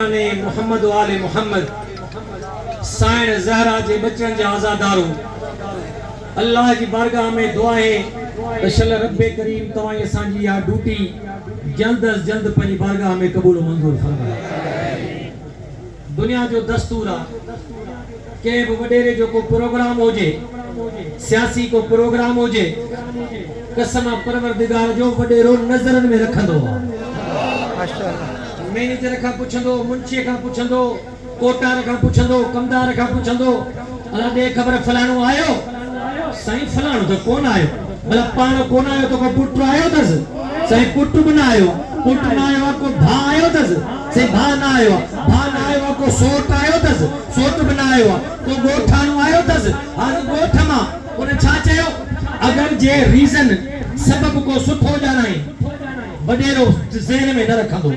ने मोहम्मद वाले मोहम्मद साइन ज़हरा जे बच्चन जे आज़ादारो अल्लाह की बारगाह में दुआ है अशल रब्बे करीम तवाई असांजी या ड्यूटी जल्द अज जल्द पंहिंजी बारगाह में कबूल मंजूर फरमाए। दुनिया जो दस्तूर आ के वडेरे जो को प्रोग्राम होजे सियासी को प्रोग्राम होजे कसम परवरदिगार जो वडेरो नजरन में रखंदो माशाअल्लाह। मैनेजर का पुछंदो, मुंशी का पुछंदो, कोटार का पुछंदो, कमदार का पुछंदो, अला दे खबर फलाणो आयो सही फलाणो तो कौन आयो भला पाण कौन आयो तो को पुट आयो तस सही पुट बना आयो पुट ना आयो को भा आयो तस से भा ना आयो को सोट आयो तस सोट बना आयो को गोठाणो आयो तस हां गोठमा उन छा चयो अगर जे रीजन सबब को सुठो जानाई वडेरो ज़हन में न रखंदो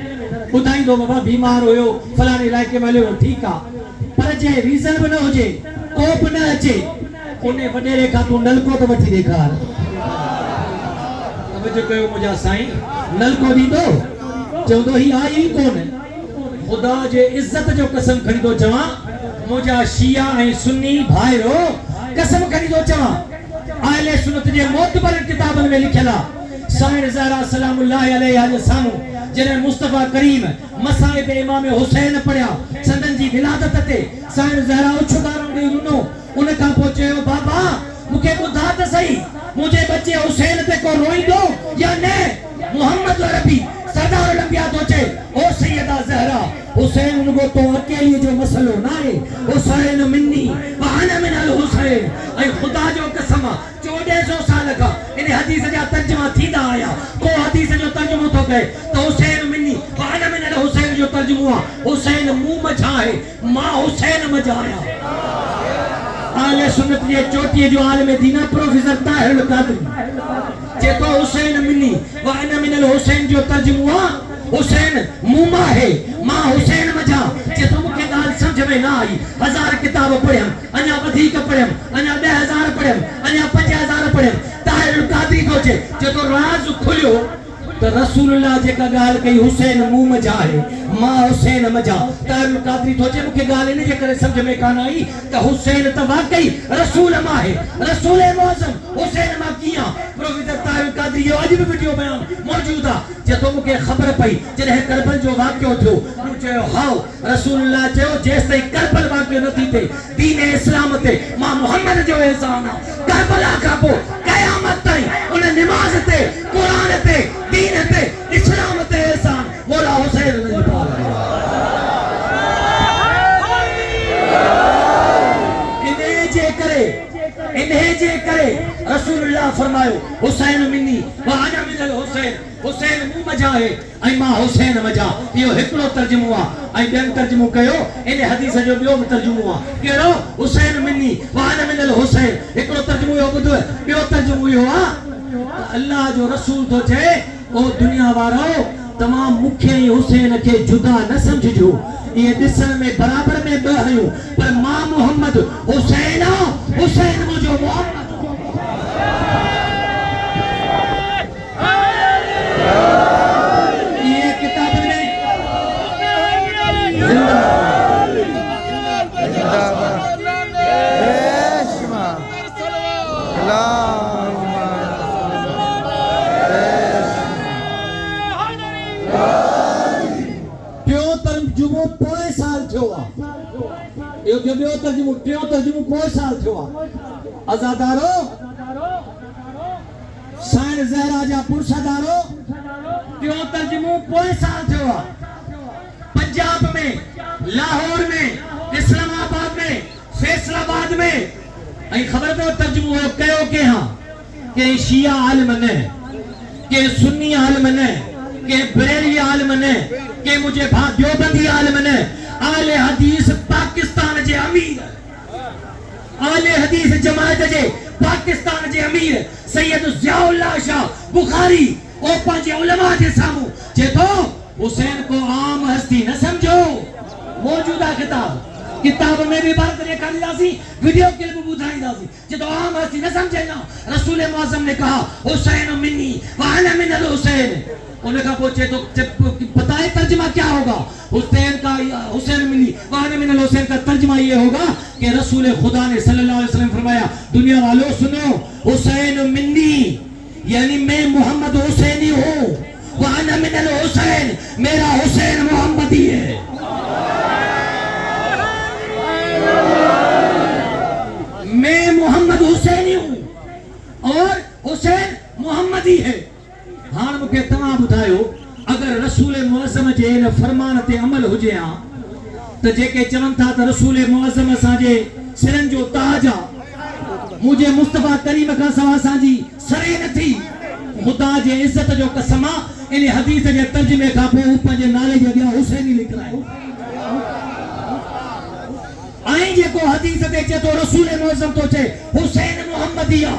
बुधाई दो बाबा बीमार होयो फलाने इलाके में हलियो ठीक आ पर जे रीजन बन होजे कोप न अचे उन्हें वडेरे का तू नलको तो वठी देखार अब जो कयो मुजा साईं नलको दी दो चौदो ही आई ही कोन खुदा जे इज्जत जो कसम खड़ी दो चवा मुजा शिया ए सुन्नी भाईरो कसम खड़ी दो चवा अहले सुन्नत जे मोतबर किताबन में लिखला साईं ज़हरा सलामुल्लाह अलैहि सामू जिन्हें मुस्तफा करीम मसाइब इमाम हुसैन पढ़या संदन जी विलादत ते साईं ज़हरा उछगारों दे रुनो उन का पहुंचयो बाबा मुके बुधा त सही मुझे बच्चे हुसैन ते को रोई दो या ने मोहम्मद अरबी सरदार लंबिया तो चे ओ सैयदा ज़हरा हुसैन उनको तो अकेली जो मसलो ना है हुसैन मिन्नी व अना मिन अल हुसैन ऐ खुदा जो कसम 1400 साल का इन हदीस जा तर्जुमा थीदा आया को हदीस जो तर्जुमो तो गए तो हुसैन मिन्नी व अना मिन अल हुसैन जो तर्जुमा हुसैन मुंह मझा है मां हुसैन मझाया। आले सुन्नत जे चोटी जो आलम दीना प्रोफेसर ताहिर कादरी जे तो हुसैन मिन्नी व अना मिन अल हुसैन जो तर्जुमा हुसैन मुमा है मां हुसैन मजा जे तो मुके गाल समझ में ना आई 1000 किताब पढ़म अन्या अधिक पढ़म अन्या 10000 पढ़म अन्या 50000 पढ़म ताहिर कादरी को जे तो राज खुलियो तो रसूलुल्लाह जे का गाल कई हुसैन मुंह मजा है मां हुसैन मजा ताहिर कादरी तो जे मुके गाल ने जे करे समझ में कान आई तो हुसैन तो वाकई रसूल मां है रसूल मौजम हुसैन मां किया प्रोफेसर ताहिर कादरी यो आज भी वीडियो बयान मौजूद है जे तो मुके खबर पई जे करबल जो वाक्यो थियो मुझे हाउ रसूलुल्लाह जो जेस तई करबल वाक्यो नथी थे दीन इस्लाम ते मां मोहम्मद जो एहसान करबला का पो कयामत ताई उन नमाज ते कुरान ते दीन ते इस्लाम ते एहसान मौला हुसैन ने पाया इन्हें जे करे रसूलुल्लाह फरमायो हुसैन मिन्नी व अना मिन अल हुसैन हुसैन मुंह मजा है ऐ मां हुसैन मजा यो हिकड़ो तर्जुमो आ ऐ बेन तर्जुमो कयो इन हदीस जो बियो तर्जुमो आ केड़ो हुसैन मिन्नी व अना मिन अल हुसैन हिकड़ो तर्जुमो यो बुधो बियो तर्जुमो यो आ अल्लाह जो रसूल तो छे ओ दुनिया वारो तमाम मुखे हुसैन के जुदा न समझजो ये दिसन में बराबर में बहयो पर मां मोहम्मद हुसैन हुसैन मुझो मोहम्मद ये किताब में जिंदाबाद रेशमा तर्जुमो पोए साल थियो आ यो जो बियो तर्जुमो पोए साल थियो आ आजादारो साईं ज़हरा जा पुरसादारो त्यो तर्जुमो पोए साल थियो आ पंजाब में लाहौर में इस्लामाबाद में फैसलाबाद में ऐ खबर तो तर्जुमो कयो के हां के शिया आलिम ने के सुन्नी आलिम ने के बरेलवी आलिम ने के मुझे भा देवबंदी आलिम ने आले हदीस पाकिस्तान जे अमीर आले हदीस जमात जे पाकिस्तान जे अमीर सैयद ज़ियाउल्लाह शाह बुखारी ओ पंजे उलमा जे सामू जे तो हुसैन को आम हस्ती न समझो मौजूदा किताब किताब में भी बात ॾेखारींदासीं, वीडियो क्लिप ॿुधाईंदासीं। जो आम हस्ती न समझे ना, रसूल मुअज़्ज़म ने कहा हुसैन मिन्नी व अना मिनल हुसैन। उनका पूछे तो बताए तर्जुमा क्या होगा? हुसैन मिन्नी व अना मिनल हुसैन का तर्जुमा ये होगा कि रसूल खुदा ने सल्लल्लाहु अलैहि वसल्लम फरमाया, दुनिया वालों सुनो, हुसैन मिन्नी यानी मैं मोहम्मद हुसैनी हूँ, व अना मिनल हुसैन मेरा हुसैन मोहम्मदी है। मैं मोहम्मद हुसैनी हूँ और हुसैन मोहम्मदी है। हाँ मुझे तमाम बुधायो, अगर रसूल मुअज़्ज़म जे इन फरमान ते अमल हुजे हा तो जेके चवन था तो रसूल मुअज़्ज़म असांजे सिरन जो ताज आ, मुझे मुस्तफा करीम का सवा असांजी सरे न थी। खुदा जे इज्जत जो कसम आ, इन हदीस जे तर्जुमे खां पोइ पंहिंजे नाले जे अॻियां हुसैनी लिखरायो। आई जेको हदीस ते चे तो रसूल मुअज़्ज़म तो चे हुसैन मोहम्मदी आ,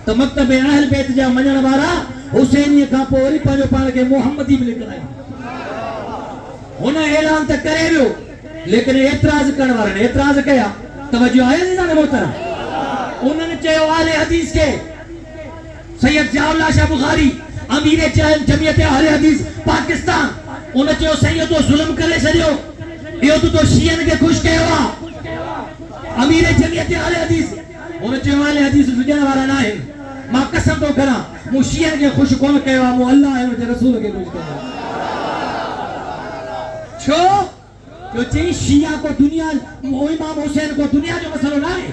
तो मक्तब अहल बैत जा मञण वारा हुसैनी खां पोइ वरी पंहिंजो पाण खे मोहम्मदी में लिखरायो। हुन ऐलान त करे वियो, लेकिन एतराज करण वारनि एतराज कया। तवज्जो आहे ज़ाने मोहतरम? उन्हनि चयो आले हदीस के सैयद ज़ियाउल्लाह शाह बुखारी अमीर जमियत अहले हदीस पाकिस्तान, उन चयो सैयद तो ज़ुल्म करे छॾियो, इहो तो शियन के खुश कयो आ। अमीर जमियत अहले हदीस उन चयो अहले हदीस विझण वारा न आहिनि। मां कसम तो करा, मूं शियन के खुश कोन कयो आ, मूं अल्लाह ऐं उनजे रसूल के खुश कयो। छो जो चई शिया को दुनिया, इमाम हुसैन को दुनिया जो मसलो ना है,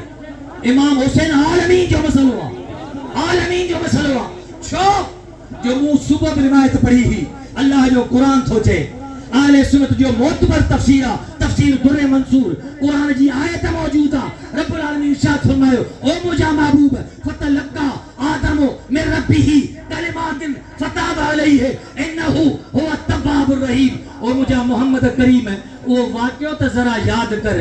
इमाम हुसैन आलमीन जो मसलो आ, आलमीन जो मसलो आ। छो जो मूं सुबह रिवायत पढ़ी ही, अल्लाह जो कुरान थो चे, आले सुन्नत जो मोतबर तफसीर आ, तफसीर दुर्रे मंसूर, कुरान जी आयत मौजूद आ। रब्बुल आलमीन इरशाद फरमायो, ओ मुजा महबूब फतलक्का आदमो मिन रब्बिही कलिमातिन फताब अलैहि इन्नहु हुवा तव्वाबुर रहीम। ओ मुजा मोहम्मद करीम वो वाक्यो त जरा याद कर,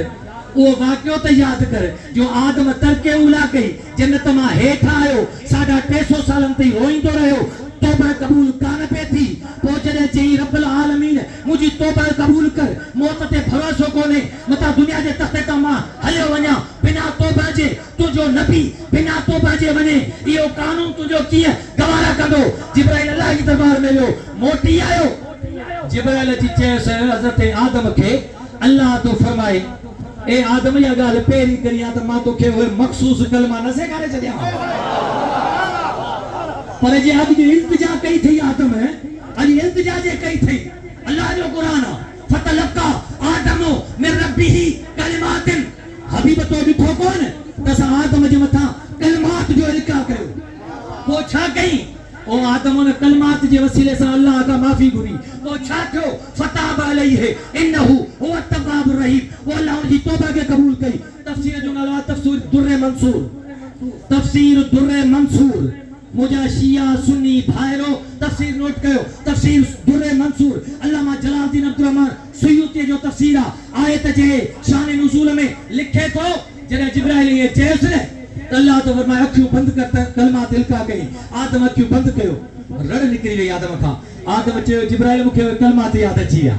वो वाक्यो त याद कर जो आदम तरके उला कई, जन्नत मां हेठ आयो, 350 सालन ताईं रोईंदो रहियो, तौबा कबूल कान पे थी। पोइ जॾहिं चई रब्बुल आलमीन मुंहिंजी तौबा कबूल कर, मौत ते भरोसो कोन्हे, मता दुनिया जे तख़्ते तां मां हलियो वञा, बिना तौबा जे तुंहिंजो नबी बिना तौबा जे वञे, इहो कानून तुंहिंजो कीअं गवारा कंदो? जिब्राइल अल्लाह जी दरबार में वियो, मोटी आयो। जिब्राइल जी चयोसि हज़रत आदम खे, अल्लाह तो फरमाए, ए आदम या ॻाल्हि पहिरीं करी आ त मां तोखे उहे मख़सूस कलमा न सेखारे छॾिया, पर जे अॼु इल्तिजा कई थई आदम, अॼु इल्तिजा जे कई थई, अल्लाह जो कुरान फतलक्का आदमो मिन रब्बिही कलिमातिन। हबीब तो ॾिठो कोन त असां आदम जे मथां कलिमात जो इल्का कयो, पोइ छा कई? ओ आदम ने कलिमात जे वसीले सां अल्लाह का माफ़ी घुरी, पोइ छा थियो? फताब अलैहि इन्नहु हुवा तव्वाबुर रहीम, वो अल्लाह उनजी तौबा के कबूल कई। तफसीर जो नालो तफसीर दुर्रे मंसूर, तफसीर दुर्रे मंसूर। मुझा शिया सुन्नी भाइरो तफसीर नोट कयो, तफसीर दुर्रे मंसूर अल्लामा जलालुद्दीन अब्दुल रहमान सुयूती जो तफसीर आयत जे शान नुज़ूल में लिखे तो, जॾहिं जिब्राइल ये चयोसि न त अल्लाह तो फरमाए अखियूं बंद कर, कलमा तिलका कई, आदम अखियूं बंद कयो, रड़ निकरी वई आदम खां। आदम चयो जिब्राइल मूंखे कलमा ते यादि अची विया।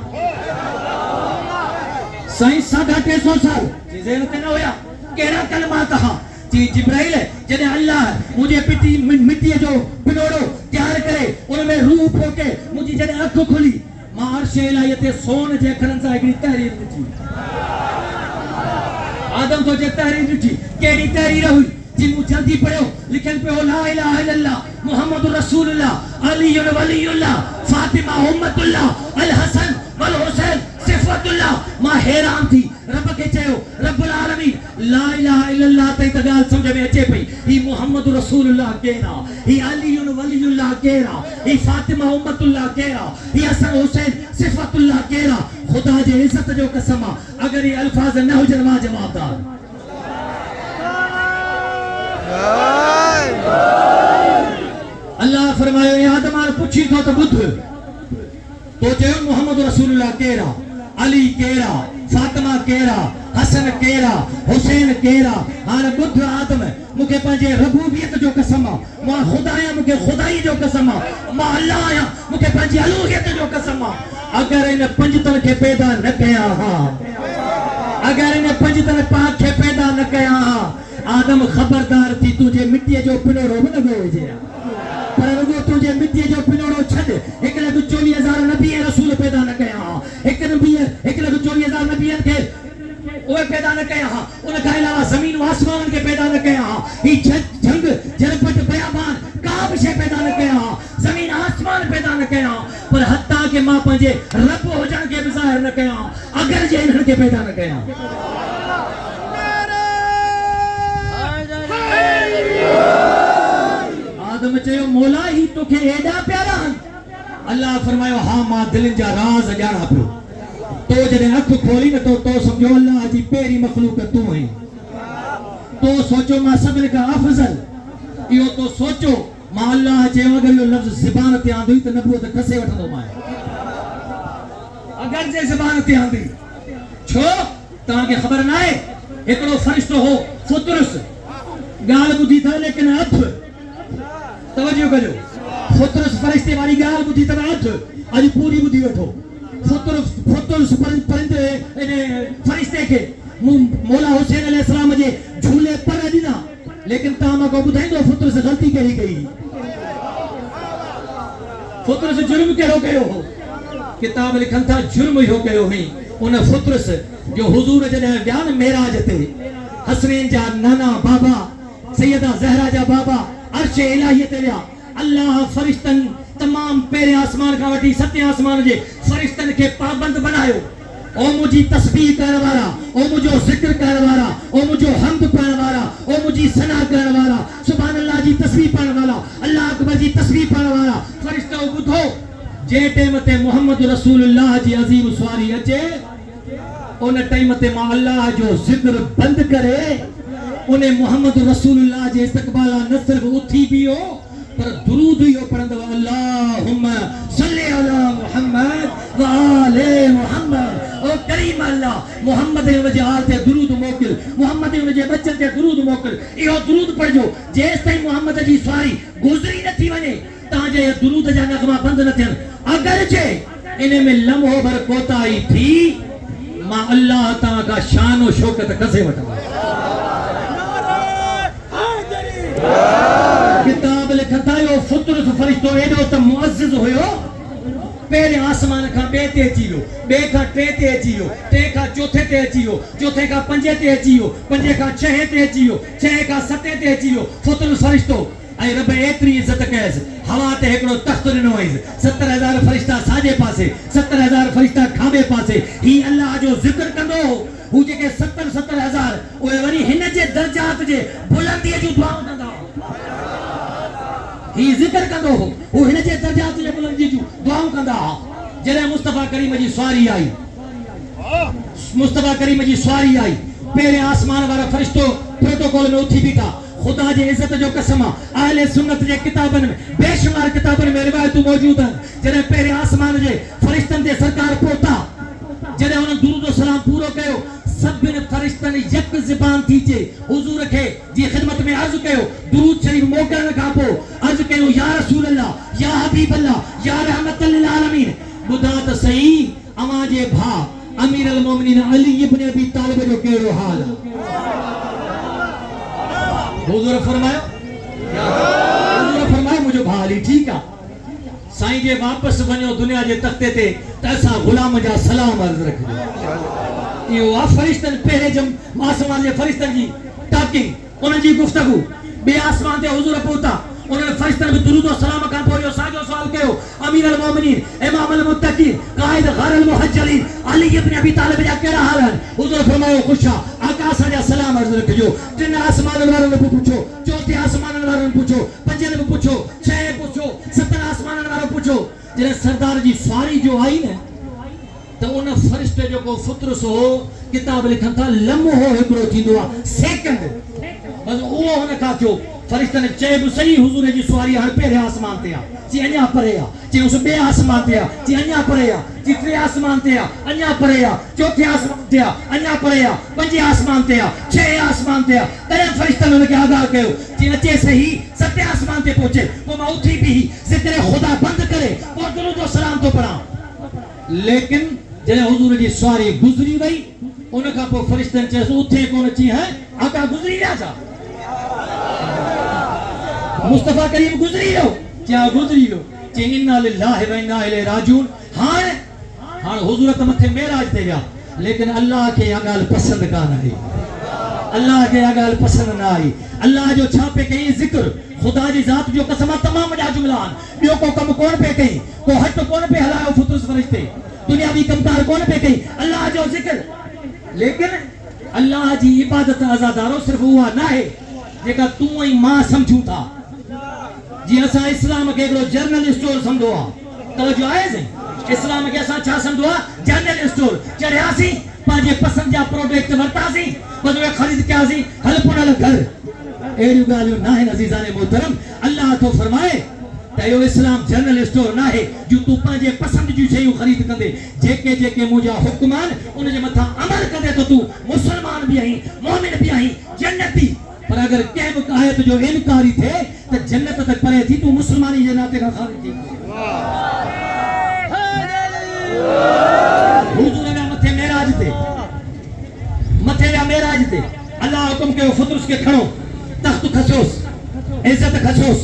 साईं 350 साल जी ज़हन ते न हुया, कहिड़ा कलमात हा? जी जिब्राइल जॾहिं अल्लाह मुझे मिट्टी जो पिनोड़ो तैयार करे, उनमें रूह फोके, मुझी जॾहिं अख खुली, मां अर्श इलाही ते सोन जे अखरनि सां हिकिड़ी तहरीर ॾिठी। आदम तो जे तहरीर ॾिठी, कहिड़ी तहरीर हुई? जी मूं जल्दी पढ़ियो, लिखियल पियो ला इलाहा इल्लल्लाह मुहम्मदुर रसूलुल्लाह अलीयुन वलीयुल्लाह फातिमा उम्मतुल्लाह अल हसन वल हुसैन सिफतुल्लाह। मां हैरान थी, रब के चयो रब्बुल आलमीन ला इलाहा इल्लल्लाह ते त ॻाल्हि समझ में अचे पई, ही मुहम्मद रसूलुल्लाह केरा, ही अलीयुन वलीयुल्लाह केरा, ही फातिमा उम्मतुल्लाह केरा, ही हसन हुसैन सिफतुल्लाह केरा। खुदा जे इज्जत जो कसम आ, अगर ये अल्फाज न हुजन मां जवाबदार। अल्लाह फरमायो ए आदम पुछी तो बुध तो चयो मोहम्मद रसूलुल्लाह केरा, अली केरा, फातिमा केरा, हसन केरा, हुसैन केरा। हाणे बुध आदम मूंखे पंहिंजे रबूबियत जो कसम आ, मां खुदा आहियां मूंखे खुदाई जो कसम आ, मां अल्लाह आहियां मूंखे पंहिंजी अलूहियत जो कसम आ। अगर इन पंजतन खे पैदा न कया हा, अगर इन पंजतन पाक खे पैदा न कया आदम खबरदार थी तुझे मिट्टी जो पिनोड़ो न लॻो हुजे पर रुगो तुझे मिट्टी जो पिनोड़ो छॾ 1,24,000 नबी ऐं रसूल पैदा न कया 1,24,000 नबी खे ओए पैदा न कया उन खां अलावा ज़मीन व आसमान के पैदा न कया ही जंग जनपद बयाबान का भी शे पैदा न कया ज़मीन आसमान पैदा न कया पर हत्ता के मां पंजे रब हुजण के भी ज़ाहिर न कया अगर जे इन्हनि के पैदा न कया आदम चयो मौला ही तोखे एडा प्यारा अल्लाह फरमायो हां मां दिलनि जा राज ॼाणा पियो तो जॾहिं अख खोली न तो समझो अल्लाह जी पहिरीं मखलूक तूं आहीं तो सोचो मां सभिनी खां अफ़ज़ल इहो तो सोचो मां अल्लाह चयो अगर इहो लफ़्ज़ ज़बान ते आंदो त नबूअत खसे वठंदो मां अगर जे ज़बान ते आंदी छो तव्हांखे ख़बर न आहे हिकिड़ो फ़रिश्तो हो फुतरुस ॻाल्हि ॿुधी था लेकिन हथ तवज्जो कजो फुतरुस फ़रिश्ते वारी ॻाल्हि ॿुधी अथव हथ अॼु पूरी ॿुधी वठो फुतरुस परिंदे फ़रिश्ते खे मौला हुसैन अलैहिस्सलाम जे झूले पर ॾिना लेकिन तव्हां मूंखे ॿुधाईंदो फुतरुस ग़लती कहिड़ी कई फुतरुस जुर्म कहिड़ो कयो हो किताब लिखनि था जुर्म इहो कयो हुई उन फुतरुस जो हुज़ूर जॾहिं विया न मेराज ते हसनैन जा नाना बाबा सैयदा ज़हरा जा बाबा अर्श इलाही ते विया अल्लाह फ़रिश्तनि तमाम पहिरें आसमान का वठी सतें आसमान जे फ़रिश्तनि खे पाबंद बनायो ओ मुझी तस्बीह करण वारा ओ मुझो ज़िक्र करण वारा ओ मुझो हम्द पढ़ण वारा ओ मुझी सना करण वारा सुभान अल्लाह जी तस्बीह पढ़ण वारा अल्लाह अकबर जी तस्बीह पढ़ण वारा फ़रिश्तो ॿुधो जे टाइम ते मोहम्मद रसूलुल्लाह जी अज़ीम सवारी अचे उन टाइम ते मां अल्लाह जो ज़िक्र बंद करे उन मोहम्मद रसूलुल्लाह जे इस्तक़बाला न सिर्फ उथी बियो पर दुरूद यो पढ़ंदो अल्लाहुम्मा सल्ली अला मुहम्मद व आले मुहम्मद ओ करीम अल्लाह मोहम्मद जे आल ते दुरूद मोकिल मोहम्मद जे बच्चन ते दुरूद मोकिल इहो दुरूद पढ़जो जेस ताईं मोहम्मद जी सवारी गुज़री न थी वने ता जे दुरूद जा नगमा बंद न थियन अगर जे इन में लम्हो भर कोताही थी मां अल्लाह ता का शान और शौकत कसे वठंदो किताब लिखता है फुतरुस फरिश्तो एडो त मुअज़्ज़िज़ हुयो पहिरें आसमान खां ॿिए ते अची वियो ॿिए खां टे ते अची वियो टे खां चौथे ते अची वियो चौथे खां पंजे ते अची वियो पंजे खां छहें ते अची वियो छहें खां सतें ते अची वियो फुतरुस फरिश्तो ऐं रब एतिरी इज़त कयसि हवा ते हिकिड़ो तख़्त ॾिनो हुयसि 70,000 फरिश्ता साॼे पासे 70,000 फरिश्ता खाॿे पासे ही अल्लाह जो ज़िक्र कंदो हू जेके 70,000 उहे वरी हिन जे दर्जात जे बुलंदीअ जूं दुआऊं कंदा ही जिक्र कंदो हो वो हिन जे दर्जात जे बुलंदी जूं दुआऊं कंदा जॾहिं मुस्तफा करीम जी सवारी आई मुस्तफा करीम जी सवारी आई पहिरें आसमान वारा फरिश्तो प्रोटोकॉल में उथी बीठा खुदा जी इज्जत जो कसम अहले सुन्नत जे किताबन में बेशुमार किताबन में रिवायतूं मौजूद आहिनि जॾहिं पहिरें आसमान जे फरिश्तनि ते सरकार पहुता जॾहिं हुन दुरूद सलाम पूरो कयो सभिनि फरिश्तनि यक ज़बान थी चे हुजूर खे जी ख़िदमत में अर्ज़ कयो दुरूद शरीफ मोकिलण खां पोइ अर्ज़ कयो या रसूल अल्लाह या हबीब अल्लाह या रहमतल लिल आलमीन ॿुधा त सही अवां जे भाउ अमीर अल मोमिनीन अली इब्न अबी तालिब जो कहिड़ो हाल हुजूर फरमायो मुंहिंजो भाउ अली ठीकु आहे साईं जे वापसि वञो दुनिया जे तख़्ते ते त असां ग़ुलाम जा सलाम अर्ज़ रखिजो इहो आहे फरिश्तनि पहिरें जम आसमान जे फरिश्तनि जी टाकिंग उन्हनि जी गुफ़्तगू ॿिए आसमान ते हुजूर पहुता उन्हनि फरिश्तनि बि दुरूद और सलाम खां पोइ इहो साॻियो सवाल कयो अमीर अल मोमिनीन इमाम अल मुत्तक़ीन क़ाइद ग़र अल मुहज्जलीन अली इब्न अबी तालिब जा कहिड़ा हाल आहिनि हुजूर फरमायो ख़ुशि आहे आका असांजा सलाम अर्ज़ रखिजो टिनि आसमाननि वारनि बि पुछो चौथे आसमाननि वारनि पुछो पंजनि बि पुछो छहें पुछो सतनि आसमाननि वारो पुछो जॾहिं सरदार जी सवारी जो आई न तो उन फरिश्ते जो को फुतरुस हो किताब लिखन था लम्हो हिकिड़ो थींदो आहे सेकंड बस उहो हुन खां थियो फरिश्तनि चए बि सही हुजूर जी सवारी हाणे पहिरें आसमान ते आहे चई अञा परे आहे चई उस ॿिए आसमान ते आहे चई अञा परे आहे चई टे आसमान ते आहे अञा परे आहे चौथे आसमान ते आहे अञा परे आहे पंजे आसमान ते आहे छहें आसमान ते आहे तॾहिं फरिश्तनि हुनखे आगाह कयो चई अचे सही सतें आसमान ते पहुचे पोइ मां उथी बीही ज़िक्र ख़ुदा बंदि करे पोइ दुरूद और सलाम थो पढ़ां लेकिन जॾहिं हुजूर जी सवारी गुज़री वई उनका पोइ फरिश्तनि चयसि उथे कोन अची है आका गुज़री विया छा मुस्तफा करीम गुज़री वियो क्या गुज़री वियो चई इन्ना लिल्लाहि व इन्ना इलैहि राजिऊन हाणे हुज़ूर त मथे मेराज ते विया लेकिन अल्लाह खे इहा ॻाल्हि पसंदि कान आई अल्लाह खे इहा ॻाल्हि पसंदि न आई अल्लाह जो छा पे कई ज़िक्र खुदा जी ज़ात जो कसम तमाम वॾा जुमला आहिनि ॿियो को कम कोन पे कई को हट कोन पे हलायो फुतुस फरिश्ते दुनियावी कमकार कोन पे कई अल्लाह जो ज़िक्र लेकिन अल्लाह जी इबादत आज़ादारो सिर्फ उहा न आहे जेका तूं ऐं मां समझूं था जी असां इस्लाम खे हिकिड़ो जनरल स्टोर समझो आहे तवजो आहे साईं इस्लाम खे असां छा समझो आहे जनरल स्टोर चढ़ियासीं पंहिंजे पसंदि जा प्रोडक्ट वरितासीं बस उहे ख़रीद कयासीं हल पोइ हल घर अहिड़ियूं ॻाल्हियूं न आहिनि अज़ीज़ाने मोहतरम अल्लाह थो फरमाए त इहो इस्लाम जनरल स्टोर न आहे जो तूं पंहिंजे पसंदि जूं शयूं ख़रीद कंदे जेके जेके मुंहिंजा हुक्म आहिनि उनजे मथां अमल कंदे त तूं मुस्लमान बि आहीं मोमिन बि आहीं जन्नती पर अगर कंहिं बि आयत जो इनकारी थिए त जन्नत त परे थी तूं मुस्लमानी जे नाते खां ख़ारिज थी हुज़ूर विया मथे विया मेराज ते अल्लाह हुकुम कयो फुतुस खे खणो तख्त खसोस इज्जत खसोस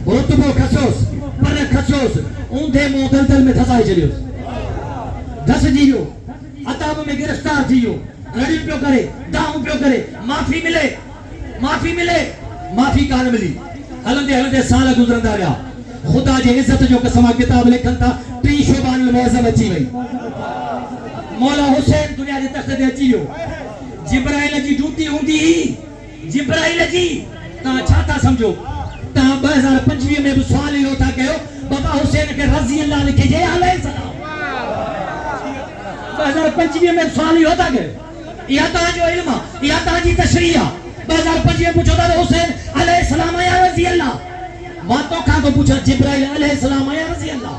रुतबो खसोस पर खसोस ऊंधे मुंह दलदल में धसाए छॾियोसि धसजी वियो अताब में गिरफ्तार थी वियो रड़ियूं पियो करे दाऊं पियो करे माफ़ी मिले माफ़ी कान मिली हलंदे हलंदे साल गुज़रंदा विया खुदा जी इज्जत जो कसम किताब लिखनि था 3 शोबानुल मुअज़्ज़म अची वई मौला हुसैन दुनिया जे तख़्त ते अची वियो जिब्राइल जी ड्यूटी हूंदी जिब्राइल जी तव्हां छा था समझो तव्हां 2025 में बि सुवाल इहो था कयो बाबा हुसैन खे रज़ी अल्लाह लिखिजे अलैहि सलाम 2025 में सुवाल इहो था कयो इहा तव्हांजो इल्मु आहे इहा तव्हांजी तशरीह आहे 2025 में पुछो था त हुसैन अलैहि सलाम या रज़ी अल्लाह मां तोखां थो पुछां जिब्राइल अलैहि सलाम या रज़ी अल्लाह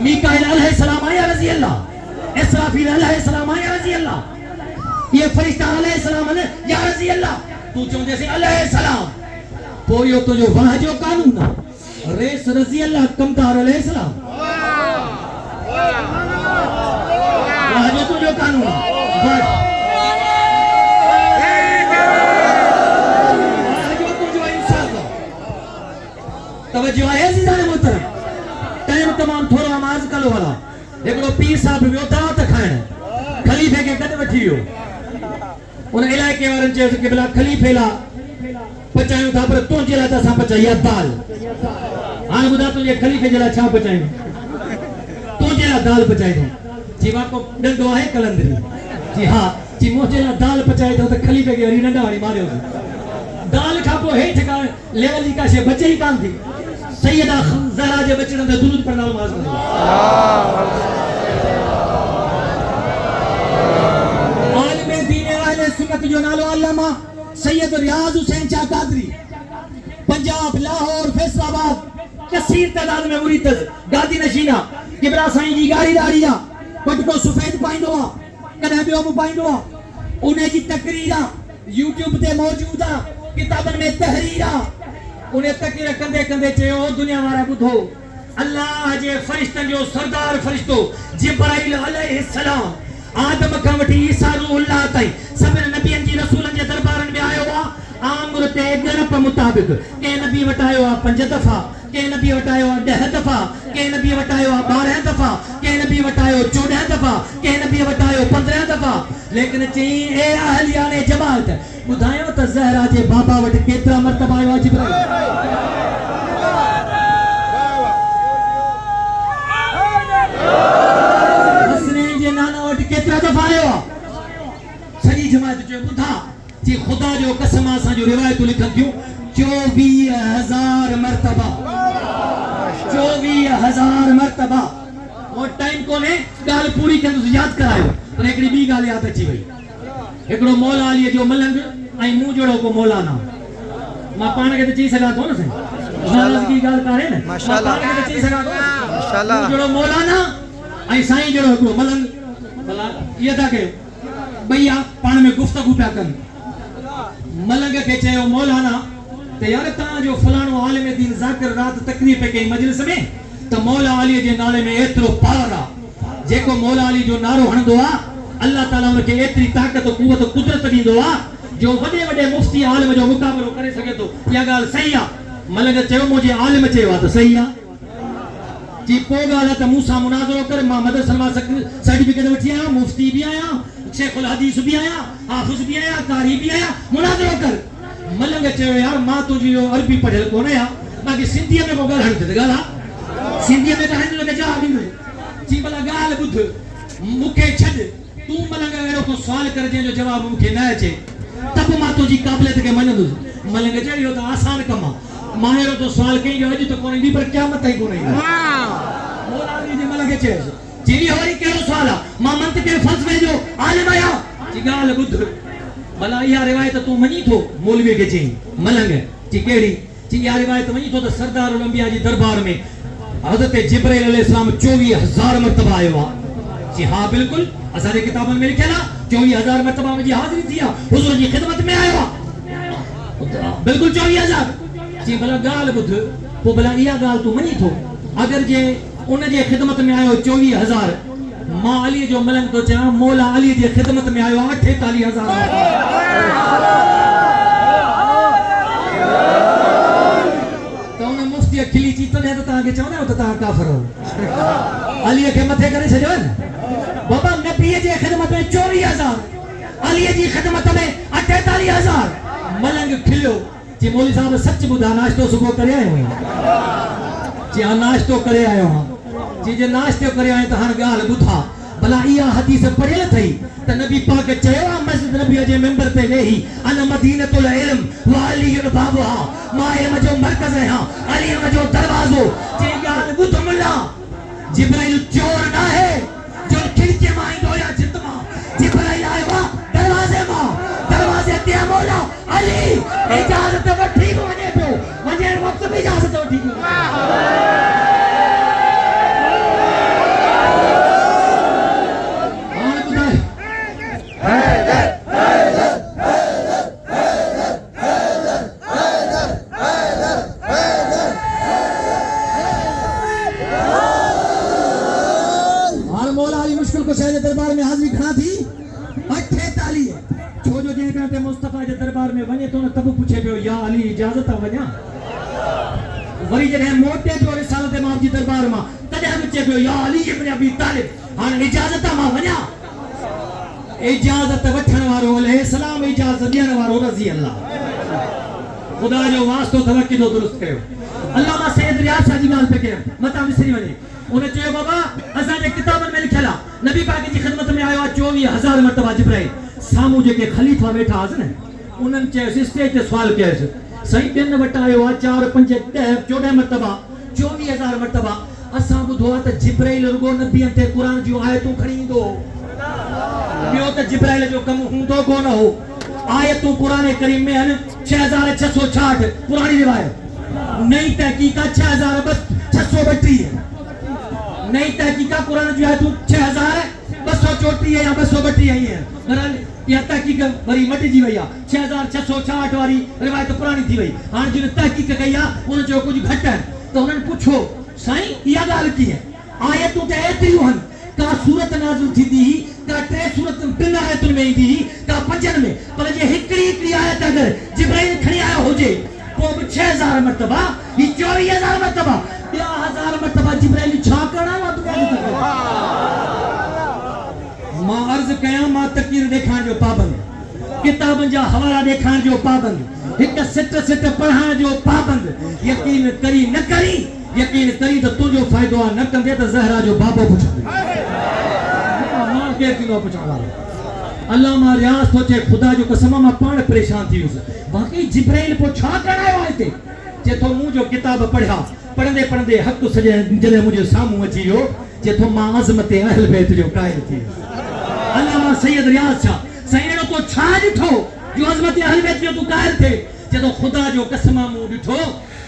मीकाइल अलैहि सलाम या रज़ी अल्लाह इसराफील अलैहि सलाम या रज़ी अल्लाह ये फरिश्ता अलैहि सलाम ने या रज़ी अल्लाह तू चवंदे से अलैहि सलाम पोइ इहो तुंहिंजो वाह जो कानून आहे रेस रज़ी अल्लाह कमदार अलैहि सलाम वाह जो तुंहिंजो कानून आहे वाह जो तुंहिंजो इंसाफ आहे तवज्जो आहे अज़ीज़ाने मोहतरम टाइम तमाम थोरो आमाज़ कलो वाला हिकिड़ो पीर साहब वियो दावत खाइण खलीफ़े खे गॾु वठी वियो उन इलाइक़े वारनि चयोसि कि भला खलीफ़े लाइ पचायूं था पर तुंहिंजे लाइ त असां पचाई आहे दाल हाणे ॿुधा तुंहिंजे खलीफ़े जे लाइ छा पचायूं तुंहिंजे लाइ दाल पचाई अथऊं जी वाको ॾंडो आहे कलंदरी जी हा जी मुंहिंजे लाइ दाल पचाई अथऊं त खलीफ़े खे वरी नंढा वारी मारियोसीं दाल खां पोइ हेठि खां लेवल जी का शइ बचे ई कान थी सैयदा ज़हरा जे बचड़नि ते दुरूद पढ़ण वारो माज़ आलिम दीन अहले सुन्नत जो नालो अल्लामा सैयद रियाज हुसैन शाह कादरी पंजाब लाहौर फैसलाबाद कसीर तादाद में मुरीद गादी नशीना किबरा साईं जी गाड़ी दाड़ी आ पटको सफेद पाइंदो आ कदे बियो भी पाइंदो आ उन्हें जी तकरीर आ YouTube ते मौजूद आ किताबन में तहरीर आ उन्हें तकरीर कंदे कंदे चयो दुनिया वारा बुधो अल्लाह जे फरिश्तन जो सरदार फरिश्तो जिब्राइल अलैहिस्सलाम आदम का वठी ईसा रूहुल्लाह ताईं सभिनी नबियनि जी रसूलनि जे दरबारनि में आयो आहे आमर ते गणप मुताबिक के नबी वटायो आहे 5 दफ़ा के नबी वटायो आहे 10 दफ़ा के नबी वटायो आहे 12 दफ़ा के नबी वटायो 14 दफ़ा के नबी वटायो 15 दफ़ा लेकिन चई ए अहलियाने जमात ॿुधायो त ज़हरा जे बाबा वटि केतिरा मर्तबा आयो आहे जिब्राइल हसनैन जे नाना वटि केतिरा दफ़ा आयो आहे सॼी जमात जो ॿुधा जी खुदा जो कसम असां जो रिवायतूं लिखनि थियूं 24,000 मर्तबा 24,000 मर्तबा वो टाइम कोने ॻाल्हि पूरी कंदुसि यादि करायो पर हिकिड़ी ॿी ॻाल्हि यादि अची वई हिकिड़ो मौला अलीअ जो मलंग ऐं मूं जहिड़ो को मौलाना मां पाण खे त चई सघां थो न साईं नाराज़गी ॻाल्हि कान्हे न मां पाण खे त चई सघां थो माशाअल्लाह मूं जहिड़ो मौलाना ऐं साईं जहिड़ो हिकिड़ो मलंग भला इहा था कयो ॿई पाण में गुफ़्तगू पिया कनि मलंग खे चयो मौलाना त यार तव्हांजो फलाणो आलिम दीन ज़ाकिर राति तकरीर पे कई मजलिस में त मौला अली जे नाले में एतिरो पावर आहे जेको मौला अली जो नारो हणंदो आहे अल्लाह ताला उनके एतरी ताकत कुवत कुदरत दींदो आ जो वडे वडे मुफ्ती आलिम जो मुकाबलो करे सके तो या गाल सही आ मलंग चयो मुझे आलिम चयो तो सही आ जी को गाल त मूसा मुनाज़रो कर मां मदद सलमा सर्टिफिकेट वठी आया मुफ्ती भी आया शेखुल हदीस भी आया हाफिज भी आया कारी भी आया मुनाज़रो कर मलंग चयो यार मां तुझी अरबी पढ़ियल कोने आ बाकी सिंधी में को गाल हट गाला सिंधी में कहने लगे जा दी जी भला गाल बुध मुखे छड तू मलंग एड़ो को सवाल कर जे जो जवाब मुखे न अचे तब मां तुझी काबिलियत के मनदु मलंग चयो तो आसान कम मां एड़ो तो सवाल कई जो अज तो कोने दी पर क़यामत ताईं कोने मौलाना जी मलंग चयो जी होरी केड़ो सवाल आ मां मंत के फलसफे जो आलिम आया जी गाल बुध भला या रिवायत तू मनी थो मौलवी के चई मलंग जी केड़ी जी या रिवायत मनी थो तो सरदार उल अंबिया जी दरबार में हजरत जिब्राइल अलैहिस्सलाम 24000 मर्तबा आयो आ जी हां बिल्कुल असारे किताबन में लिखला 24000 मर्तबा में जी हाजिरी थिया हुजूर जी खिदमत में आयो बिल्कुल 24000 जी भला गाल बुध तो भला इया गाल तू मनी थो अगर जे उन जे खिदमत में आयो 24000 मां अली जो मलंग तो चा मौला अली जे खिदमत में आयो 48000 तो उन मुफ्ती खिली ची तो ने तो ता के चवना तो ता काफर हो अली के मथे करे छजो बाबा नबी जी खिदमत में 24000 अली जी खिदमत में 48000 मलंग खिलियो जी मौली साहब सच बुधा नाश्तो सुबह करे आयो जी हां नाश्तो करे आयो हां जी जे नाश्तो करे आयो त हां गाल बुधा भला इया हदीस पढ़ियल थई त नबी पाक चयो मस्जिद नबी जे मेंबर पे वेही अन मदीनतुल इल्म व अली बाबुहा मा इल्म जो मरकज है अली इल्म जो दरवाजो जी गाल बुध मुल्ला जिब्राइल चोर ना है जो खिड़की में आइंदो या जितमा जिब्राइल आयो दरवाजे ते मौला अली इजाजत वठी वने पियो वने वक्त में इजाजत वठी दरबार में हाजिरी खड़ा थी 48 छो जो जे कहते मुस्तफा जे दरबार में वने तो न तब पूछे पियो या अली इजाजत वन्या वरी जने मोटे जो रिसालत इमाम जी दरबार में तदे पूछे पियो या अली इब्न अबी तालिब हां इजाजत मा वन्या इजाजत वठण वारो अलैहि सलाम इजाजत देण वारो रजी अल्लाह खुदा जो वास्तो तवक्की दो दुरुस्त कयो अल्लामा सैयद रियाज शाह जी गाल पे के मता मिसरी वने उन्हें चयो बाबा असा जे किताबन में लिखला नबी पाक जी खिदमत में आयो 24000 मर्तबा जिब्राइल सामू जे के खलीफा बैठा हस ने उनन चयो स्टेज ते सवाल कयस सही दिन वट आयो 4 5 10 14 मर्तबा 24000 मर्तबा असा बुधो त जिब्राइल रुगो नबी ते कुरान जो आयतू खणी दो बियो त जिब्राइल जो कम हुंदो कोन हो आयतू कुरान करीम में 6666 पुरानी रिवायत नई तहकीकात 6632 है नई तहकीकात कुरान जो है तू 6234 है या 232 आई है बहरहाल या तहकीक बड़ी मटी जी भैया 6666 वाली रिवायत पुरानी थी भई हां जिन तहकीक कया उन जो कुछ घट है तो उन्हें पूछो साईं या गाल की है आयतू ते एतिरियूं हन का सूरत नाज़िल थी दी का टे सूरत तिन आयतुन में दी का पंजन में पर जे हिकड़ी आयत अगर जिब्राइल खणी आयो होजे तो 6000 मर्तबा ये 24000 मर्तबा 2000 मर्तबा जिब्राइल छा करणा वा मां अर्ज कया मां तकरीर देखाण जो पाबंद किताबन जा हवाला देखाण जो पाबंद एक सिट पढ़ाण जो पाबंद यकीन करी न करी यकीन करी तो तुझो फायदो आ न कंदे तो ज़हरा जो बाबो पुछंदे मां के किनो पुछावा अल्लामा रियाज सोचे खुदा जो कसम मां पाण परेशान थी वाकई जिब्राइल पो छा करायो आते जे तो मु जो किताब पढ़ा पढ़ंदे हक सजे जने मुझे सामू अची यो जे तो मां अजमत अहल बैत जो कायल थी अल्लामा सैयद रियाज छा सैयद को छा दिठो जो अजमत अहल बैत जो तू कायल थे जे तो खुदा जो कसम मु दिठो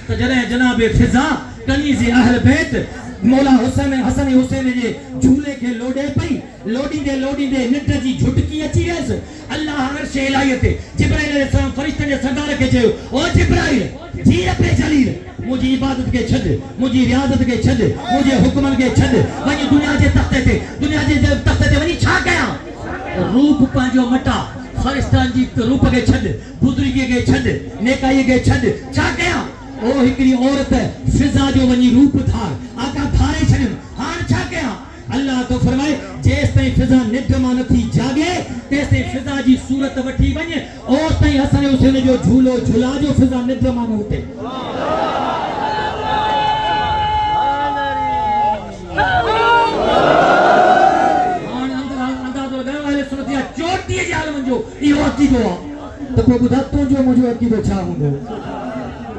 तो जने जनाब फिजा कनीज़ अहल बैत मौला हसन हुसैन जे झूले के लोडे पई लोडी दे निट जी झुटकी अची रस अल्लाह अर्श इलाहियत जिब्राइल अलैहि सलाम फरिश्तन जे सरदार के चयो ओ जिब्राइल जी रब्बे जलील मुझी इबादत के छद मुझी रियाजत के छद मुझे हुक्मन के छद वनी दुनिया जे तख्ते ते वनी छा कया रूप पंहिंजो मटा फरिश्तनि जी रूप खे छॾ बुज़ुर्गीअ खे छॾ नेकाईअ खे छॾ छा कयां ओ हिकिड़ी औरत फिज़ा जो वञी रूप धार आका धारे छॾियो हाणे छा कयां अल्लाह तो फरमाए जेस ताईं फिज़ा निढ मां नथी जागे तेस ताईं फिज़ा जी सूरत वठी वञे और ताईं हसन हुसैन जो झूलो झूला जो फिज़ा निढ मां न उठे चोटीअ जे आलम जो इहो अक़ीदो आहे त पोइ ॿुधा तुंहिंजो मुंहिंजो अक़ीदो छा हूंदो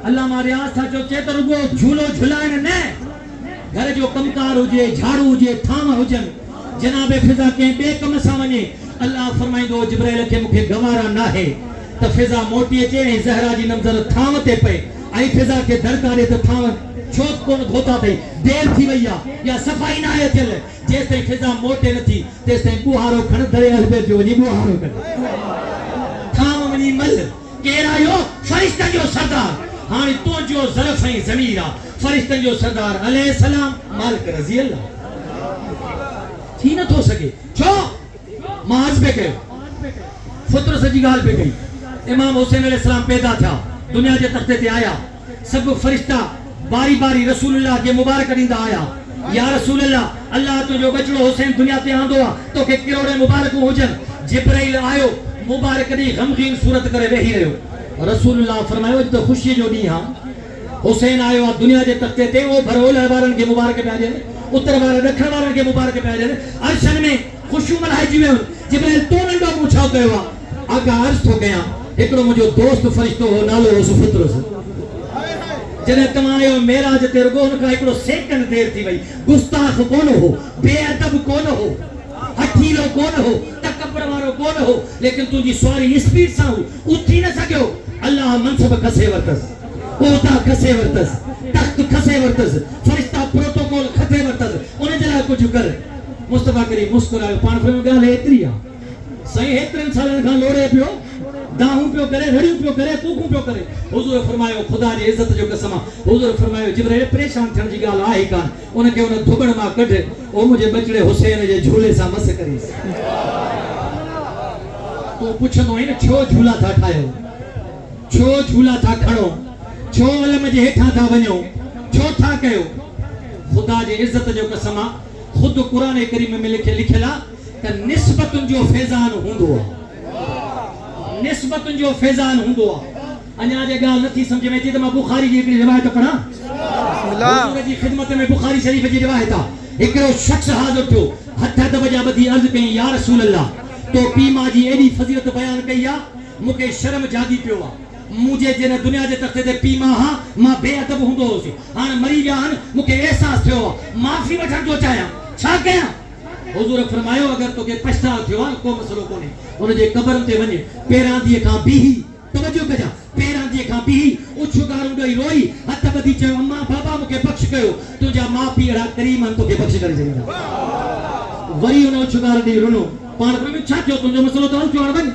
अल्लामा रियाज़ था चओ चए त रुॻो झूलो झुलाइण न घर जो कमकार हुजे झाड़ू हुजे थाम हुजनि जनाबे फिज़ा कंहिं ॿिए कम सां वञे अल्लाह फरमाईंदो जिब्राइल खे मूंखे गवारा नाहे त फिज़ा मोटी अचे ऐं ज़हरा जी नज़र थाम ते पए ऐं फिज़ा खे दरकारे त थाम छो कोन धोता अथई देरि थी वई आहे या सफ़ाई न आहे थियल जेसि ताईं फिज़ा मोटे नथी तेसि ताईं ॿुहारो खण धरे हलिबे पियो वञी ॿुहारो कर थाम वञी मल केरु आयो फरिश्तनि जो सरदार हाणे तुंहिंजो ज़रफ़ ऐं ज़मीर आहे फरिश्तनि जो सरदार अलैहि सलाम मालिक रज़ी अल्लाह थी नथो सघे छो मां अर्ज़ पे कयो फितरत जी ॻाल्हि पे कई इमाम हुसैन अलैहि सलाम पैदा थिया दुनिया जे तख़्ते ते आया सभु फरिश्ता बारी बारी रसूलुल्लाह खे मुबारक ॾींदा आया या रसूलुल्लाह अल्लाह तुंहिंजो बचड़ो हुसैन दुनिया ते आंदो आहे तोखे किरोड़े मुबारकूं हुजनि जिब्राइल आयो मुबारक ॾेई गमगीन सूरत करे वेही रहियो रसूलुल्लाह फरमायो त ख़ुशीअ जो ॾींहुं आहे हुसैन आयो आहे दुनिया जे तख़्ते ते ओभर ओलह वारनि खे मुबारक पिया ॾियनि उत्तर वारा ॾखण वारनि खे मुबारक पिया ॾियनि अर्शनि में ख़ुशियूं मल्हाइजी वियूं जिब्राइल तो नंढो मूं छा कयो आहे आका अर्ज़ थो कयां हिकिड़ो मुंहिंजो दोस्त फरिश्तो हो नालो हुओ फितरत जॾहिं तव्हां आयो मेराज ते रुॻो हुनखां हिकिड़ो सेकंड देरि थी वई गुस्ताख कोन हो बेअदब कोन हो हठीलो कोन हो तकबर वारो कोन हो लेकिन तुंहिंजी सवारी स्पीड सां उथी न सघियो अल्लाह मनसब खसे वरितसि ओहदा खसे वरितसि तख़्त खसे वरितसि फरिश्ता प्रोटोकॉल खसे वरितसि उन जे लाइ कुझु कर मुस्तफा करीम मुस्कुरायो पाण में ॻाल्हि एतिरी आहे साईं हेतिरनि सालनि खां लोड़े पियो दाहूं पियो करे रड़ियूं पियो करे कूकूं पियो करे हुज़ूर फरमायो ख़ुदा जी इज़त जो कसम आहे हुज़ूर फरमायो जिब्राइल परेशान थियण जी ॻाल्हि आहे कान उनखे उन धुबड़ मां कढ ओ मुंहिंजे बचड़े हुसैन जे झूले सां मस करीसि तूं पुछंदो आहीं न छो झूला था ठाहियो छो झूला था खणो छो अलम जे हेठां था वञो छो था कयो ख़ुदा जी इज़त जो कसम आहे ख़ुदि क़ुरान करीम में लिखियल आहे त निस्बतुनि जो फैज़ान हूंदो आहे निस्बतुनि जो फैज़ान हूंदो आहे अञा जे ॻाल्हि नथी सम्झ में अचे त मां बुखारी जी हिकिड़ी रिवायत पढ़ां हुज़ूर जी ख़िदमत में बुखारी शरीफ़ जी रिवायत आहे हिकिड़ो शख़्स हाज़िर थियो हथ दबजा ॿधी अर्ज़ कई या रसूल अल्लाह तो पीउ मां जी एॾी फज़ीलत बयान कई आहे मूंखे शर्म जागी पियो आहे मुझे जन दुनिया जे तख़्ते ते पीउ मां हा मां बेअदब हूंदो हुउसि हाणे मरी विया आहिनि मूंखे अहसास थियो आहे माफ़ी वठण थो चाहियां छा कयां हुज़ूर फरमायो अगर तोखे पछताव थियो आहे को मसलो कोन्हे हुन जे क़बर ते वञ पेरांदीअ खां बीही तवजो कजां पेरांदीअ खां बीही उछगारूं ॾेई रोई हथ ॿधी चयो अम्मा बाबा मूंखे बख़्श कयो तुंहिंजा माउ पीउ अहिड़ा करीम आहिनि तोखे बख़्श करे छॾींदा वरी हुन उछगार ॾेई रुनो पाण में छा थियो तुंहिंजो मसलो त हल थियो हाणे वञ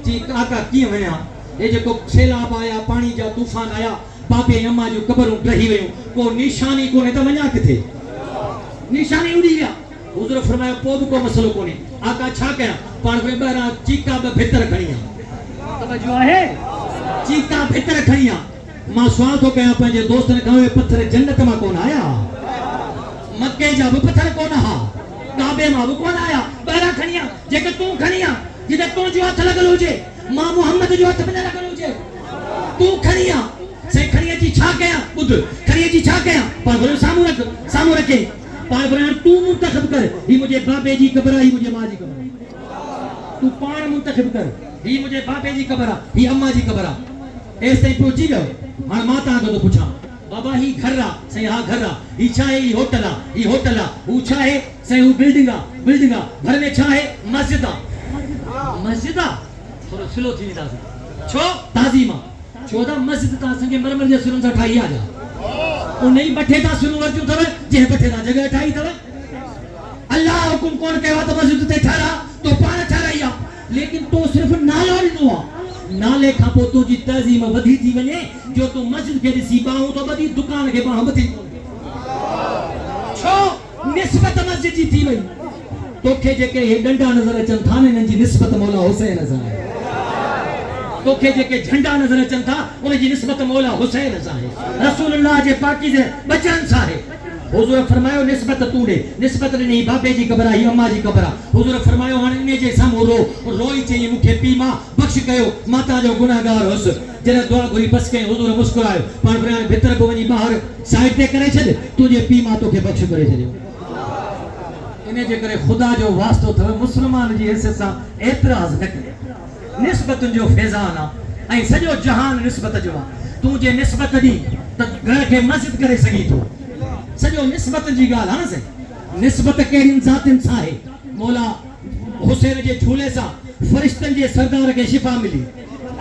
चई काका कीअं वञा हे जेको सैलाब आया पाणी जा तूफ़ान आया बाबे अम्मा जूं क़बरूं ढही वियूं को निशानी कोन्हे त वञा किथे निशानी उड़ी विया हुज़ूर फरमायो पोइ बि को मसलो कोन्हे आका छा कयां पाण में ॿाहिरां चीका ॿ भितर खणी आ तवजो आहे चीका भितर खणी आ मां सुवाल थो कयां पंहिंजे दोस्तनि खां उहे पत्थर जन्नत मां कोन आया मके जा बि पत्थर कोन हा काबे मां बि कोन आया ॿाहिरां खणी आ जेके तूं खणी आ जिते तुंहिंजो हथ लॻल हुजे मां मुहम्मद जो हथ में न लॻल हुजे तूं खणी आ साईं खणी अची छा कयां ॿुध खणी अची छा कयां पाण साम्हूं रखे पाण तूं मुंतखब कर ही मुझे बाबे जी क़बर ही मुझे मां जी क़बर तू पाण मुंतखब कर ही मुझे बाबे जी क़बर ही अम्मा जी क़बर एस ताईं पहुची वियो हाणे मां तव्हां खां पुछां बाबा ही घर आहे साईं हा घर आहे ही छा आहे ही होटल आहे हू छा आहे साईं हू बिल्डिंग आहे घर में छा आहे मस्जिद आहे थोरो स्लो थी वेंदासीं छो ताज़ीम आहे छो त मस्जिद तव्हां संगे मरमर जे सुरनि सां ठाही आहे उन ई बठे तां सुरूं वरितियूं अथव जंहिं बठे तां जॻह ठाही अथव अल्लाह हुकुम कोन कयो आहे त मस्जिद ते ठारा तो पाण ठाराई आहे लेकिन तो सिर्फ़ नालो ॾिनो आहे नाले खां पोइ तुंहिंजी तहज़ीम वधी थी वञे जो तूं मस्जिद खे ॾिसी ॿाहूं तो ॿधी दुकान खे ॿाहूं ॿधी छो निस्बत मस्जिद जी थी वई तोखे जेके हे डंडा नज़र अचनि था न इन्हनि जी निस्बत मौला हुसैन सां आहे तोखे जेके झंडा नज़र अचनि था उन जी निस्बत मौला हुसैन सां आहे रसूलुल्लाह जे पाकीज़े बचन सां आहे हुजूर फरमायो निस्बत तू दे निस्बत ॾिनी बाबे जी क़बर आहे अम्मा जी क़बर आहे हुजूर फरमायो हाणे इन जे साम्हूं रोई चई मूंखे पीउ मां बख़्श कयो माता जो गुनाहगार हुअसि जॾहिं दुआ घुरी बस कई हुजूर मुस्कुरायो पाण फरमायो भितर बि वञी ॿाहिरि साइड ते करे छॾ तुंहिंजे पीउ मां तोखे बख़्श करे छॾियो इन जे करे ख़ुदा जो वास्तो अथव मुस्लमान जी हैसियत सां एतिराज़ न करे निस्बतुनि जो फैज़ान आहे ऐं सॼो जहान निस्बत जो आहे तूं जे निस्बत ॾी त घर खे मस्जिद करे सघीं थो सॼो निस्बत जी ॻाल्हि आहे न साईं निस्बत कहिड़ियुनि ज़ातियुनि सां आहे मौला हुसैन जे झूले सां फ़रिश्तनि जे सरदार खे शिफ़ा मिली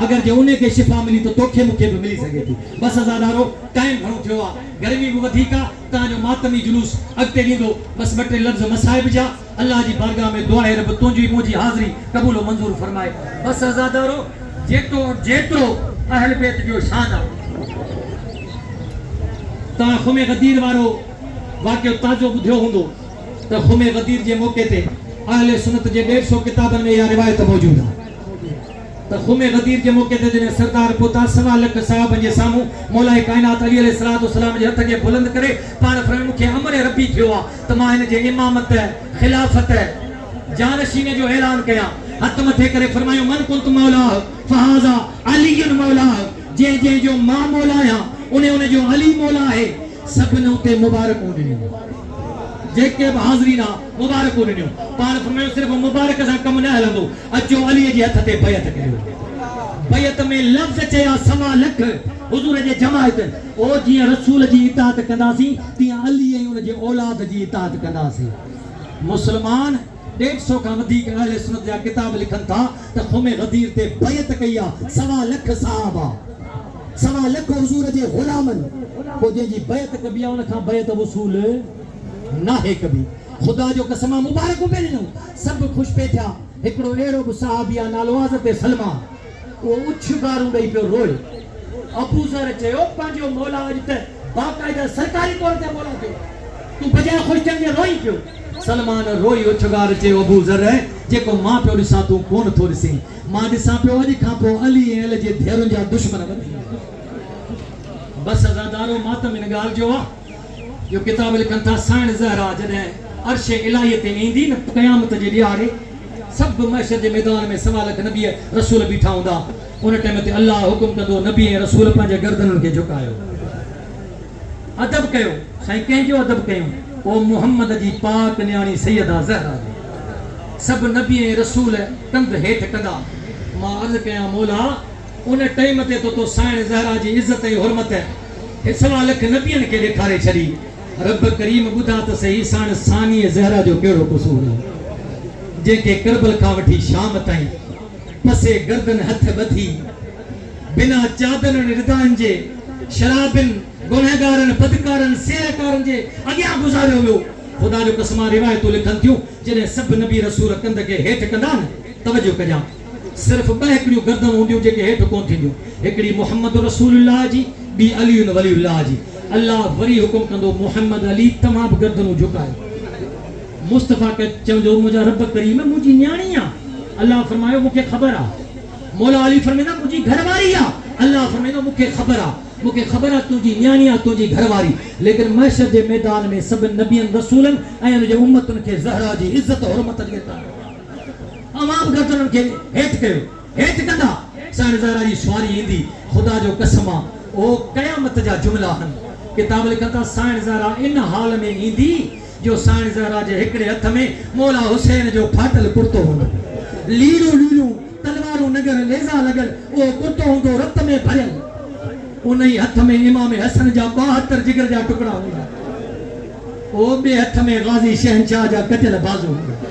अगरि जे उन खे शिफ़ा मिली त तोखे मूंखे बि मिली सघे थी बस हज़ादारो टाइम घणो थियो आहे गर्मी बि वधीक आहे तव्हांजो मातमी जुलूस अॻिते ॾींदो बस ॿ टे लफ़्ज़ मसाइब जा अल्लाह जी बारगाह में दुआ आहे रब तुंहिंजी मुंहिंजी हाज़िरी क़बूल मंज़ूर फरमाए बस हज़ादारो जेतिरो अहल बैत जो शान आहे तव्हां ख़ुमे गदीर वारो वाक़ियो ताज़ो ॿुधियो हूंदो त ख़ुमे गदीर जे मौक़े ते अहले सुन्नत जे 150 किताबनि में इहा रिवायत मौजूद आहे त ख़ुमे गदीर जे मौक़े ते जॾहिं सरदार पहुता 1.25 लख साहबनि जे साम्हूं मौला काइनात अली अलैहिस्सलाम जे हथ खे बुलंद करे पाण फरमायो मूंखे अमर रबी थियो आहे त मां हिन जे इमामत ख़िलाफ़त जानशीन जो ऐलान कयां हथ मथे करे फरमायो मन कुंत मौला फहाज़ा अलीयुन मौला जंहिं जो मां मौला आहियां उन जो अली मौला है सभिनि उते मुबारकूं ॾिनियूं जेके बि हाज़रीन आहे मुबारकूं ॾिनियूं पाण फरमायो सिर्फ़ु मुबारक सां कमु न हलंदो अचो अलीअ जे हथ ते बैत कयो बैत में लफ़्ज़ चया 1.25 लख हुजूर जे जमायत ओ जीअं रसूल जी इताअत कंदासीं तीअं अली ऐं उन जे औलाद जी इताअत कंदासीं मुस्लमान 150 खां वधीक अहले सुन्नत जा किताब लिखनि था त ख़ुमे गदीर ते बैत कई आहे 1.25 लख साहबा 1.25 लख हुजूर जे गुलामनि पोइ जंहिंजी बैत कबी आहे उन खां बैत वसूल नाहे कबी ख़ुदा जो कसम मुबारकूं पे ॾिनूं सभु ख़ुशि पे थिया हिकिड़ो अहिड़ो बि साहबी आहे नालो हज़रत सलमा उहो उछगारूं ॾेई पियो रोए अबू ज़र चयो पंहिंजो मौला अॼु त बाक़ाइदा सरकारी तौर ते मौला थियो तूं बजाए ख़ुशि थियण रोई पियो सलमान रोई उछगार चयो अबू ज़र जेको मां पियो ॾिसां तूं कोन थो ॾिसीं मां ॾिसां पियो अॼु खां पोइ अली ऐं अल जे धेरुनि जा दुश्मन वधी बस हज़ादारो मातम इन ॻाल्हि जो आहे जो किताब लिखनि था साइण ज़हरा जॾहिं अर्श इलाही ते ईंदी न क़यामत जे ॾियारे सभु महशर जे मैदान में 1.25 लख नबी रसूल बीठा हूंदा उन टाइम ते अल्लाह हुकुम कंदो नबी ऐं रसूल पंहिंजे गर्दननि खे झुकायो अदब कयो साईं कंहिंजो अदब कयूं ओ मुहम्मद जी पाक न्याणी सैयदा ज़हरा सभु नबी ऐं रसूल कंध हेठि कंदा मां अर्ज़ कयां मौला उन टाइम ते तो साइण ज़हरा जी इज़त ऐं हुरमत 1.25 लख नबियनि खे ॾेखारे छॾी रब करीम ॿुधा त सही साण सानी ज़हरा जो कहिड़ो क़सूर आहे जेके करबल खां वठी शाम ताईं पसे गर्दन हथ ॿधी बिना चादरनि रिदानि जे शराबिन गुनहगारनि बदकारनि सेरकारनि जे अॻियां गुज़ारियो वियो ख़ुदा जो कसम रिवायतूं लिखनि थियूं जॾहिं सभु नबी रसूल कंध खे हेठि कंदा न तवजो कजां सिर्फ़ 2 हिकिड़ियूं गर्दन हूंदियूं जेके हेठि कोन थींदियूं हिकिड़ी मुहम्मद रसूलुल्लाह जी ॿी अली वलीउल्लाह जी अल्लाह वरी हुकुम कंदो मुहम्मद अली तमामु गर्दनूं झुकाए मुस्तफ़ा खे चवंदो मुंहिंजा रब करीम मुंहिंजी न्याणी आहे अल्लाह फरमायो मूंखे ख़बर आहे मौला अली फरमाईंदा मुंहिंजी घरवारी आहे अल्लाह फरमाईंदो मूंखे ख़बर आहे तुंहिंजी न्याणी आहे तुंहिंजी घरवारी लेकिन महशर जे मैदान में सभिनि नबियनि रसूलनि ऐं उनजे उम्मतुनि खे ज़हरा जी इज़त हुरमत ॾिए तमामु गर्दननि खे हेठि कयो हेठि कंदा साईं ज़हरा जी सुवारी ईंदी ख़ुदा जो कसम आहे ओ क़यामत जा जुमला आहिनि किताब लिखनि था साईं ज़हरा इन हाल में ईंदी जो साईं ज़हरा जे हिकिड़े हथ में मौला हुसैन जो फाटल कुर्तो हूंदो लीड़ू लीड़ू तलवारूं नगर लेज़ा लॻल उहो कुर्तो हूंदो रत में भरियल उन ई हथ में इमाम हसन जा 72 जिगर जा टुकड़ा हूंदा ओ ॿिए हथ में गाज़ी शहनशाह जा कटियल बाज़ू हूंदा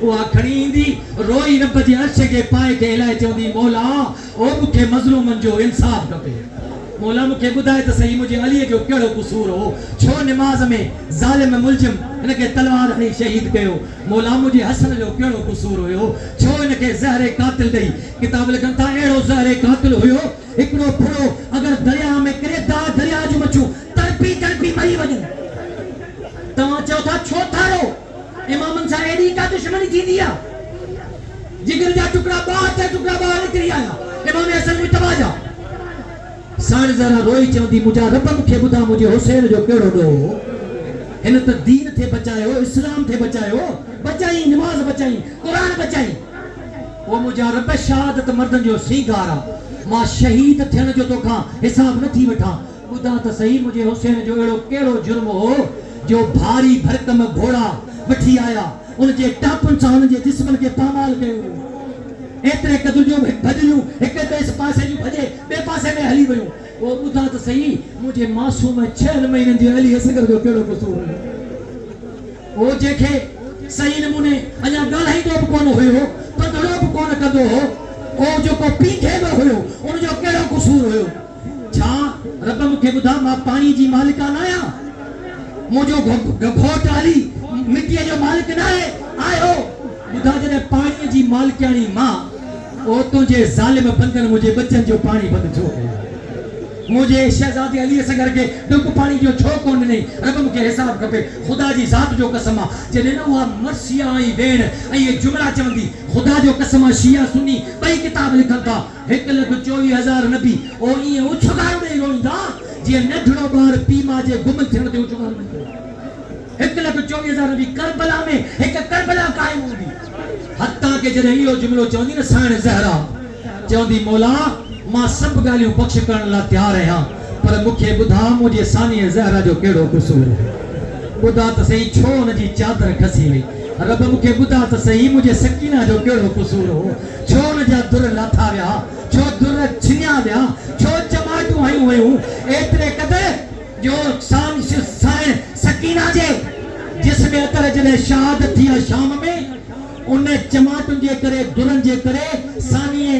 उहा खणी ईंदी रोई रब जे अर्श खे पाए खे हिलाए चवंदी मौला ओ मूंखे मज़लूमनि जो इंसाफ़ खपे मौला मूंखे ॿुधाए त सही मुंहिंजे अलीअ जो कहिड़ो क़सूर हो छो निमाज़ में ज़ालिम मुल्ज़िम हिनखे तलवार हणी शहीद कयो मौला मुंहिंजे हसन जो कहिड़ो क़सूर हुयो छो हिनखे ज़हरे क़ातिल ॾेई किताब लिखनि था अहिड़ो ज़हरे क़ातिल हुयो हिकिड़ो फुड़ो अगरि दरिया में किरे था दरिया जूं मच्छूं तड़पी तड़पी मरी वञनि तव्हां चओ था छो थारो इमामन सां एडी का दुश्मनी थी दिया जिगर जा टुकड़ा बाहर निकरी आया इमाम हसन मुजतबा जा साण जरा रोई चवंदी मुंहिंजा रब मूंखे ॿुधा मुंहिंजे हुसैन जो कहिड़ो ॾोहो हिन त दीन थे बचायो इस्लाम थे बचायो बचाई नमाज बचाई कुरान बचाई वो मुंहिंजा रब शहादत मर्दन जो सीगार आहे मां शहीद थियण जो तोखां हिसाब न थी वठां ॿुधा त सही मुंहिंजे हुसैन जो अहिड़ो कहिड़ो जुर्म हो जो भारी भरकम घोड़ा वठी आया उनजे टापुनि सां उनजे जिस्मनि खे पामाल कयो एतिरे क़दुर जो भॼियूं हिक इस पासे जूं भॼे ॿिए पासे में हली वियूं वो ॿुधा त सही मुंहिंजे मासूम 6 महीननि जे अली असगर जो कहिड़ो कसूर हो वो जेके सही नमूने अञा ॻाल्हाईंदो बि कोन हुयो पधड़ो बि कोन कंदो हो ओ जेको पींघे बि हुयो उनजो कहिड़ो कसूर हुयो छा रब मूंखे ॿुधा मां पाणी जी मालिका न आहियां मुंहिंजो घोट हली मिटीअ जो मालिक न आहे आयो ॿुधा जॾहिं पाणीअ जी मालिकाणी मां ओ तुंहिंजे ज़ालिम बंदनि मुंहिंजे बचनि जो पाणी बंदि छो कयो मुझे शहजादी अली असगर के डुक पानी जो छो कोन ॾिनई रब मूंखे हिसाब खपे ख़ुदा जी ज़ात जो कसम आहे जॾहिं न उहा मर्सिया ऐं भेण ऐं इहे जुमला चवंदी ख़ुदा जो कसम आहे शिया सुन्नी ॿई किताब लिखनि था 1,24,000 नबी ओ ईअं उछगार ॾेई रोईंदा जीअं नंढड़ो ॿार पीउ माउ जे गुम थियण ते उछगार ॾींदो 1,24,000 नबी करबला में हिकु करबला क़ाइम हूंदी हत्ता के जॾहिं इहो जुमिलो चवंदी न साण ज़हरा चवंदी मौला मां सब गालियों बख्श करण ला तैयार आहियां पर मूंखे ॿुधा मुंहिंजे सानीअ ज़हरा जो कहिड़ो कसूर ॿुधा त सही छो हुनजी चादर खसी वई रब मूंखे ॿुधा त सही मुंहिंजे सकीना जो कहिड़ो कसूर हो छो हुनजा दुर लाथा विया छो दुर छिनिया विया छो चमाटूं हयूं वयूं एतिरे क़दुरु जो साईं सकीना जे जिस्म अतर जॾहिं शहादत थी शाम में उन चमाटुनि जे करे दुरनि जे करे सानीअ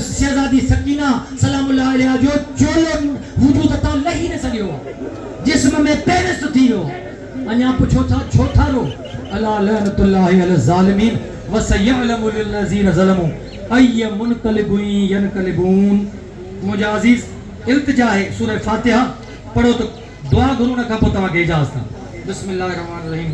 शहजादी सकीना सलामुल्लाह अलैहा जो चोलो वजूद तां लही न सघियो जिस्म में पेरिस थी वियो अञा पुछो था छो था रो अला लअनतुल्लाहि अल ज़ालिमीन व सयअलमु लिल्लज़ीन ज़लमू अय्य मुनक़लिबुन यनक़लिबून मुंहिंजा अज़ीज़ इल्तिजा है सूरह फातिहा पढ़ो तो दुआ गुरू न खां पोइ तव्हांखे इजाज़त आहे बिस्मिल्लाहिर्रहमानिर्रहीम